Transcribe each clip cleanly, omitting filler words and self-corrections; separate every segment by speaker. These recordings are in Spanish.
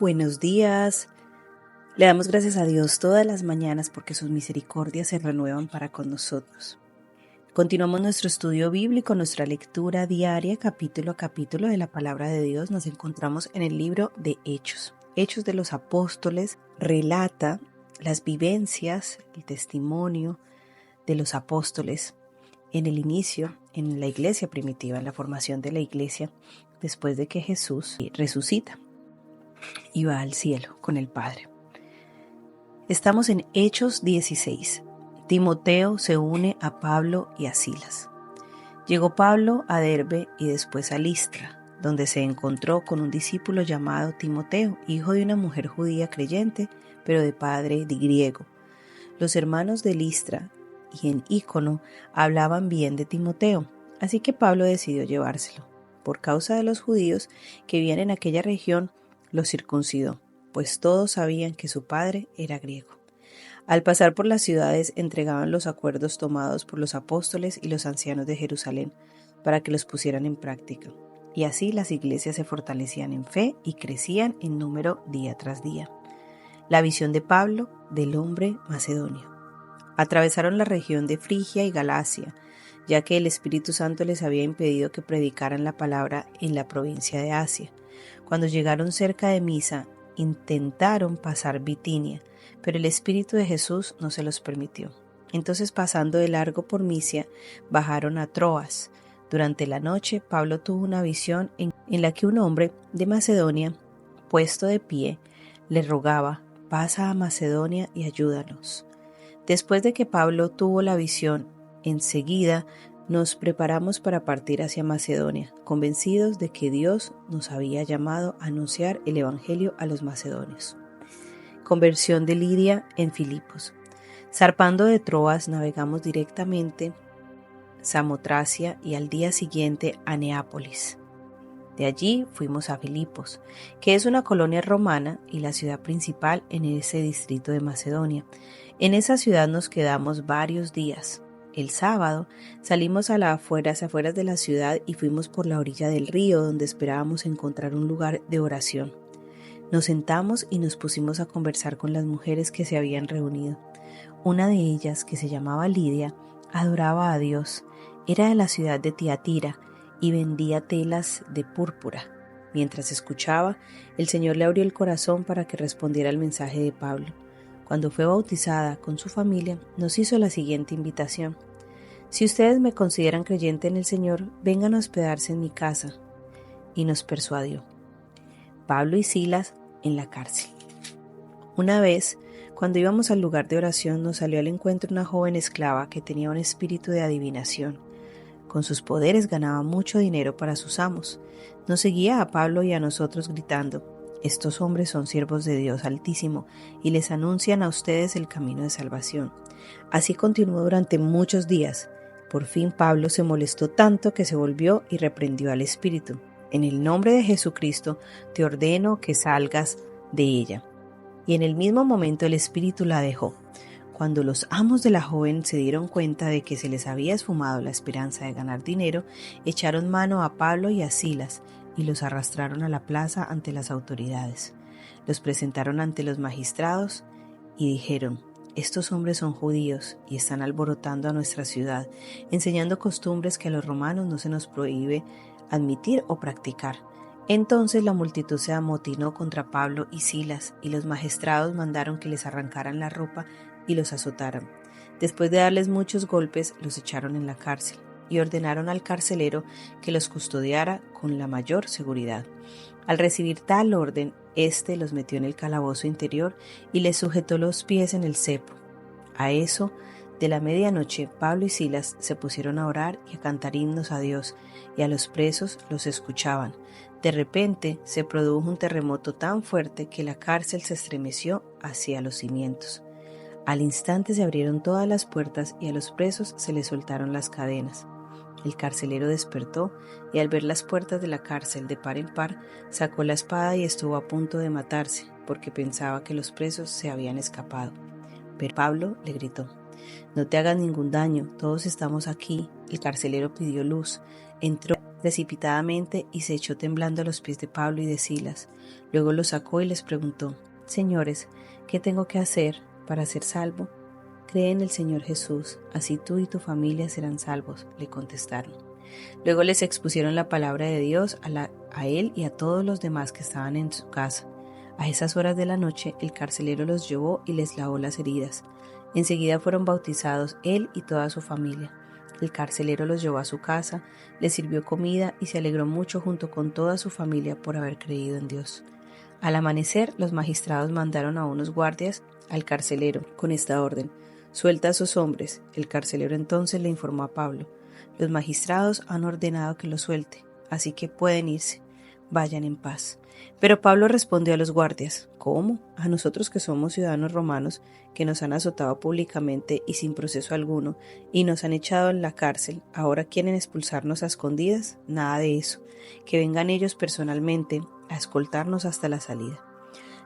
Speaker 1: Buenos días. Le damos gracias a Dios todas las mañanas porque sus misericordias se renuevan para con nosotros. Continuamos nuestro estudio bíblico, nuestra lectura diaria, capítulo a capítulo de la palabra de Dios. Nos encontramos en el libro de Hechos. Hechos de los Apóstoles relata las vivencias, el testimonio de los apóstoles en el inicio, en la iglesia primitiva, en la formación de la iglesia, después de que Jesús resucita y va al cielo con el Padre. Estamos en Hechos 16. Timoteo se une a Pablo y a Silas. Llegó Pablo a Derbe y después a Listra, donde se encontró con un discípulo llamado Timoteo, hijo de una mujer judía creyente, pero de padre griego. Los hermanos de Listra y en Ícono hablaban bien de Timoteo, así que Pablo decidió llevárselo. Por causa de los judíos que vivían en aquella región, lo circuncidó, pues todos sabían que su padre era griego. Al pasar por las ciudades entregaban los acuerdos tomados por los apóstoles y los ancianos de Jerusalén para que los pusieran en práctica. Y así las iglesias se fortalecían en fe y crecían en número día tras día. La visión de Pablo del hombre macedonio. Atravesaron la región de Frigia y Galacia, ya que el Espíritu Santo les había impedido que predicaran la palabra en la provincia de Asia. Cuando llegaron cerca de Misa, intentaron pasar Bitinia, pero el Espíritu de Jesús no se los permitió. Entonces, pasando de largo por Misia, bajaron a Troas. Durante la noche, Pablo tuvo una visión en la que un hombre de Macedonia, puesto de pie, le rogaba: «Pasa a Macedonia y ayúdanos». Después de que Pablo tuvo la visión, enseguida nos preparamos para partir hacia Macedonia, convencidos de que Dios nos había llamado a anunciar el Evangelio a los macedonios. Conversión de Lidia en Filipos. Zarpando de Troas, navegamos directamente Samotracia y al día siguiente a Neápolis. De allí fuimos a Filipos, que es una colonia romana y la ciudad principal en ese distrito de Macedonia. En esa ciudad nos quedamos varios días. El sábado salimos a las afueras de la ciudad y fuimos por la orilla del río, donde esperábamos encontrar un lugar de oración. Nos sentamos y nos pusimos a conversar con las mujeres que se habían reunido. Una de ellas, que se llamaba Lidia, adoraba a Dios. Era de la ciudad de Tiatira y vendía telas de púrpura. Mientras escuchaba, el Señor le abrió el corazón para que respondiera al mensaje de Pablo. Cuando fue bautizada con su familia, nos hizo la siguiente invitación: «Si ustedes me consideran creyente en el Señor, vengan a hospedarse en mi casa». Y nos persuadió. Pablo y Silas en la cárcel. Una vez, cuando íbamos al lugar de oración, nos salió al encuentro una joven esclava que tenía un espíritu de adivinación. Con sus poderes ganaba mucho dinero para sus amos. Nos seguía a Pablo y a nosotros gritando: «Estos hombres son siervos de Dios Altísimo y les anuncian a ustedes el camino de salvación». Así continuó durante muchos días. Por fin Pablo se molestó tanto que se volvió y reprendió al espíritu: «En el nombre de Jesucristo te ordeno que salgas de ella». Y en el mismo momento el espíritu la dejó. Cuando los amos de la joven se dieron cuenta de que se les había esfumado la esperanza de ganar dinero, echaron mano a Pablo y a Silas y los arrastraron a la plaza ante las autoridades. Los presentaron ante los magistrados y dijeron: «Estos hombres son judíos y están alborotando a nuestra ciudad, enseñando costumbres que a los romanos no se nos prohíbe admitir o practicar». Entonces la multitud se amotinó contra Pablo y Silas, y los magistrados mandaron que les arrancaran la ropa y los azotaron. Después de darles muchos golpes, los echaron en la cárcel y ordenaron al carcelero que los custodiara con la mayor seguridad. Al recibir tal orden, éste los metió en el calabozo interior y les sujetó los pies en el cepo. A eso de la medianoche, Pablo y Silas se pusieron a orar y a cantar himnos a Dios, y a los presos los escuchaban. De repente se produjo un terremoto tan fuerte que la cárcel se estremeció hacia los cimientos. Al instante se abrieron todas las puertas y a los presos se les soltaron las cadenas. El carcelero despertó y al ver las puertas de la cárcel de par en par, sacó la espada y estuvo a punto de matarse, porque pensaba que los presos se habían escapado. Pero Pablo le gritó: «No te hagas ningún daño, todos estamos aquí». El carcelero pidió luz. Entró precipitadamente y se echó temblando a los pies de Pablo y de Silas. Luego los sacó y les preguntó: Señores, ¿qué tengo que hacer para ser salvo? Cree en el Señor Jesús, así tú y tu familia serán salvos, le contestaron. Luego les expusieron la palabra de Dios a él y a todos los demás que estaban en su casa. A esas horas de la noche el carcelero los llevó y les lavó las heridas. Enseguida fueron bautizados él y toda su familia. El carcelero los llevó a su casa, les sirvió comida y se alegró mucho junto con toda su familia por haber creído en Dios. Al amanecer, los magistrados mandaron a unos guardias al carcelero con esta orden: suelta a esos hombres. El carcelero entonces le informó a Pablo: los magistrados han ordenado que lo suelte, así que pueden irse. Vayan en paz. Pero Pablo respondió a los guardias: ¿Cómo? A nosotros que somos ciudadanos romanos, que nos han azotado públicamente y sin proceso alguno, y nos han echado en la cárcel, ¿ahora quieren expulsarnos a escondidas? Nada de eso. Que vengan ellos personalmente a escoltarnos hasta la salida.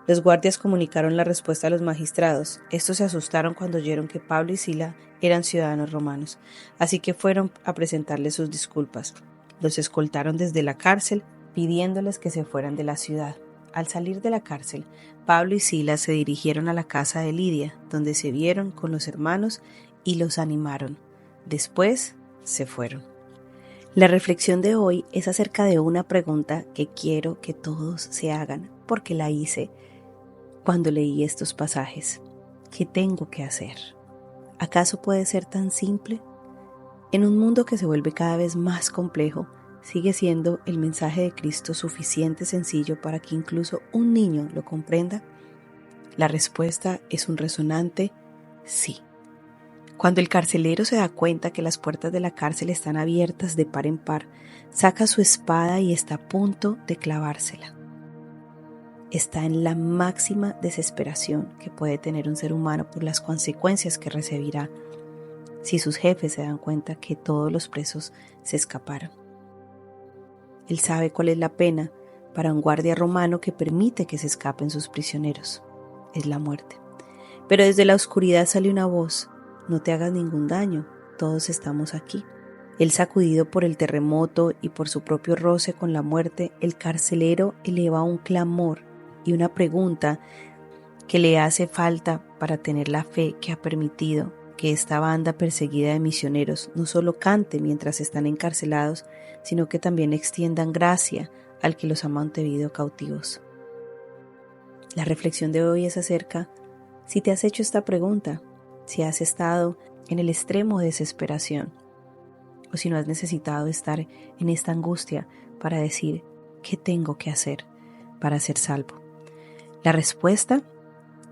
Speaker 1: Los guardias comunicaron la respuesta a los magistrados. Estos se asustaron cuando oyeron que Pablo y Sila eran ciudadanos romanos, así que fueron a presentarles sus disculpas. Los escoltaron desde la cárcel, pidiéndoles que se fueran de la ciudad. Al salir de la cárcel, Pablo y Silas se dirigieron a la casa de Lidia, donde se vieron con los hermanos y los animaron. Después se fueron. La reflexión de hoy es acerca de una pregunta que quiero que todos se hagan, porque la hice cuando leí estos pasajes. ¿Qué tengo que hacer? ¿Acaso puede ser tan simple? En un mundo que se vuelve cada vez más complejo, ¿sigue siendo el mensaje de Cristo suficiente sencillo para que incluso un niño lo comprenda? La respuesta es un resonante sí. Cuando el carcelero se da cuenta que las puertas de la cárcel están abiertas de par en par, saca su espada y está a punto de clavársela. Está en la máxima desesperación que puede tener un ser humano por las consecuencias que recibirá si sus jefes se dan cuenta que todos los presos se escaparon. Él sabe cuál es la pena para un guardia romano que permite que se escapen sus prisioneros. Es la muerte. Pero desde la oscuridad sale una voz: no te hagas ningún daño, todos estamos aquí. Él, sacudido por el terremoto y por su propio roce con la muerte, el carcelero eleva un clamor y una pregunta que le hace falta para tener la fe que ha permitido que esta banda perseguida de misioneros no solo cante mientras están encarcelados, sino que también extiendan gracia al que los ha mantenido cautivos. La reflexión de hoy es acerca: si te has hecho esta pregunta, si has estado en el extremo de desesperación, o si no has necesitado estar en esta angustia para decir: ¿qué tengo que hacer para ser salvo? La respuesta: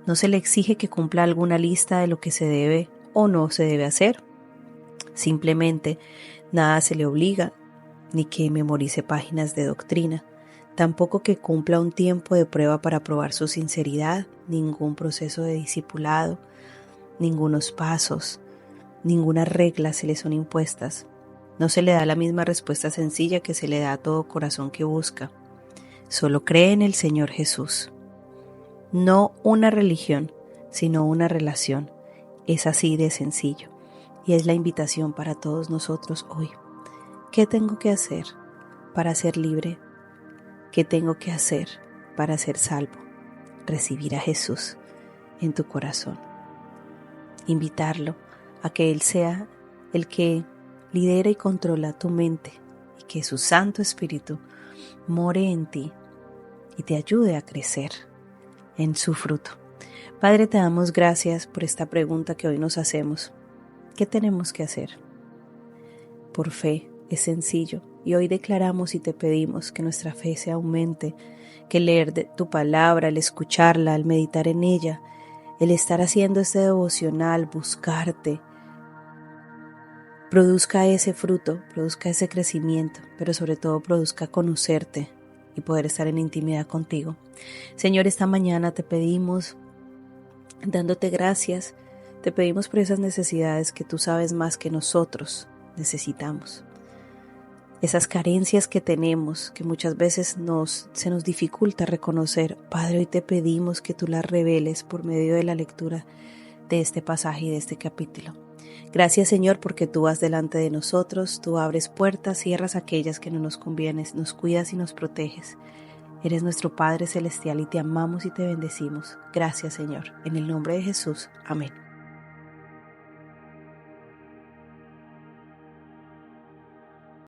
Speaker 1: no se le exige que cumpla alguna lista de lo que se debe o no se debe hacer. Simplemente nada se le obliga, ni que memorice páginas de doctrina, tampoco que cumpla un tiempo de prueba para probar su sinceridad, ningún proceso de discipulado, ningunos pasos, ninguna regla se le son impuestas. No se le da la misma respuesta sencilla que se le da a todo corazón que busca. Solo cree en el Señor Jesús. No una religión, sino una relación. Es así de sencillo, y es la invitación para todos nosotros hoy. ¿Qué tengo que hacer para ser libre? ¿Qué tengo que hacer para ser salvo? Recibir a Jesús en tu corazón. Invitarlo a que Él sea el que lidera y controla tu mente, y que su Santo Espíritu more en ti y te ayude a crecer en su fruto. Padre, te damos gracias por esta pregunta que hoy nos hacemos. ¿Qué tenemos que hacer? Por fe, es sencillo, y hoy declaramos y te pedimos que nuestra fe se aumente, que el leer de tu palabra, el escucharla, el meditar en ella, el estar haciendo este devocional, buscarte, produzca ese fruto, produzca ese crecimiento, pero sobre todo produzca conocerte y poder estar en intimidad contigo. Señor, esta mañana te pedimos, dándote gracias, te pedimos por esas necesidades que tú sabes más que nosotros necesitamos. Esas carencias que tenemos, que muchas veces se nos dificulta reconocer. Padre, hoy te pedimos que tú las reveles por medio de la lectura de este pasaje y de este capítulo. Gracias, Señor, porque tú vas delante de nosotros, tú abres puertas, cierras aquellas que no nos convienen, nos cuidas y nos proteges. Eres nuestro Padre Celestial y te amamos y te bendecimos. Gracias, Señor. En el nombre de Jesús. Amén.